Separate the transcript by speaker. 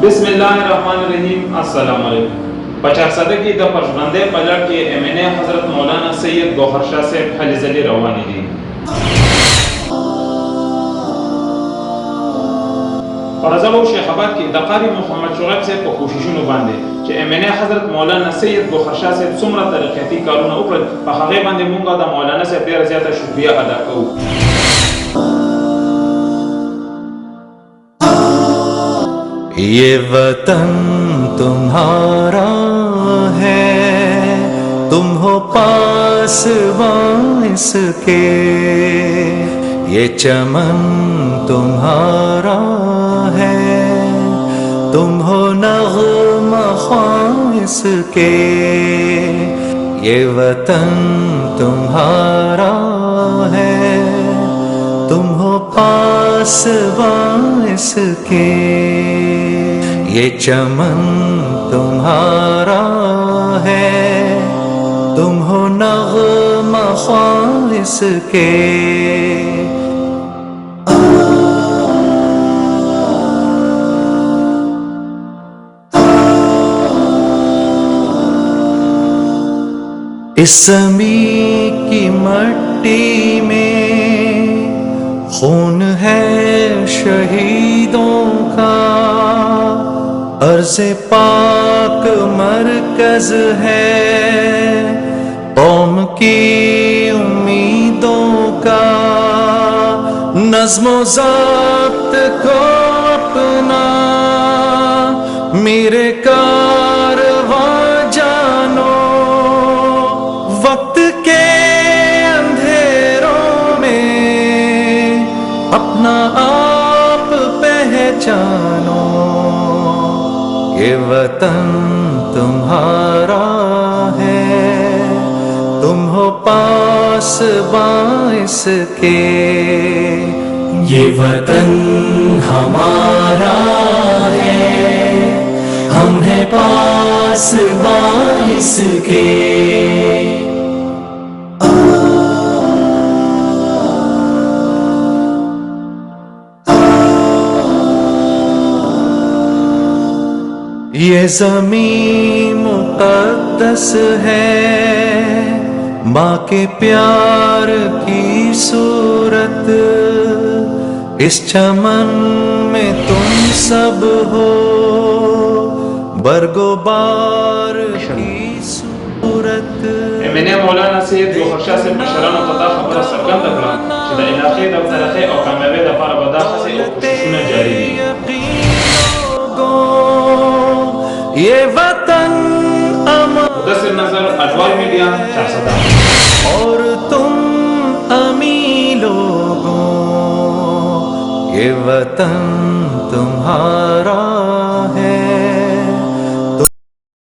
Speaker 1: بسم اللہ الرحمن الرحیم. السلام علیکم. 50 کی د پرژوندے پلٹ کے MNA حضرت مولانا سید گوہر شاہ سے حلیزلی روانی دی. فرزلو شیخ آباد کی دقاری محمد شعیب سے په کوششونو باندې چې MNA حضرت مولانا سید گوهر شاه صاحب څومره ترقیاتي کارونه وکړل، په هغې باندې مونږ د مولانا صاحب ډېره زیاته شکریه ادا کوو.
Speaker 2: یہ وطن تمہارا ہے، تم ہو پاسباں اس کے، یہ چمن تمہارا ہے، تم ہو نغمہ خواں اس کے، یہ وطن تمہارا ہے، تم ہو پاسباں اس کے، یہ چمن تمہارا ہے، تم ہو نغمہ خواں اس کے. اس زمین کی مٹی میں خون ہے شہیدوں کا، عرض پاک مرکز ہے قوم کی امیدوں کا، نظم و ضبط کو اپنا میرے کارواں جانو، وقت کے اندھیروں میں اپنا آپ پہچانو، یہ وطن تمہارا ہے، تم ہو پاسباں اس کے، یہ وطن ہمارا ہے، ہم ہیں پاسباں اس کے. یہ زمین مقدس ہے، ماں کے پیار کی صورت، اس چمن میں تم سب ہو برگ و بار کی صورت.
Speaker 1: MNA مولانا سید گوهر شاه صاحب مشرانو ته دا خبره څرګنده کړه چې د علاقې د ترقۍ او کامیابۍ لپاره به دا هڅې او کوششونه جاري دي.
Speaker 2: یہ وطن
Speaker 1: مدثر نظر، انوار میڈیا، چارسدہ.
Speaker 2: اور تم امی لوگوں، یہ وطن تمہارا ہے.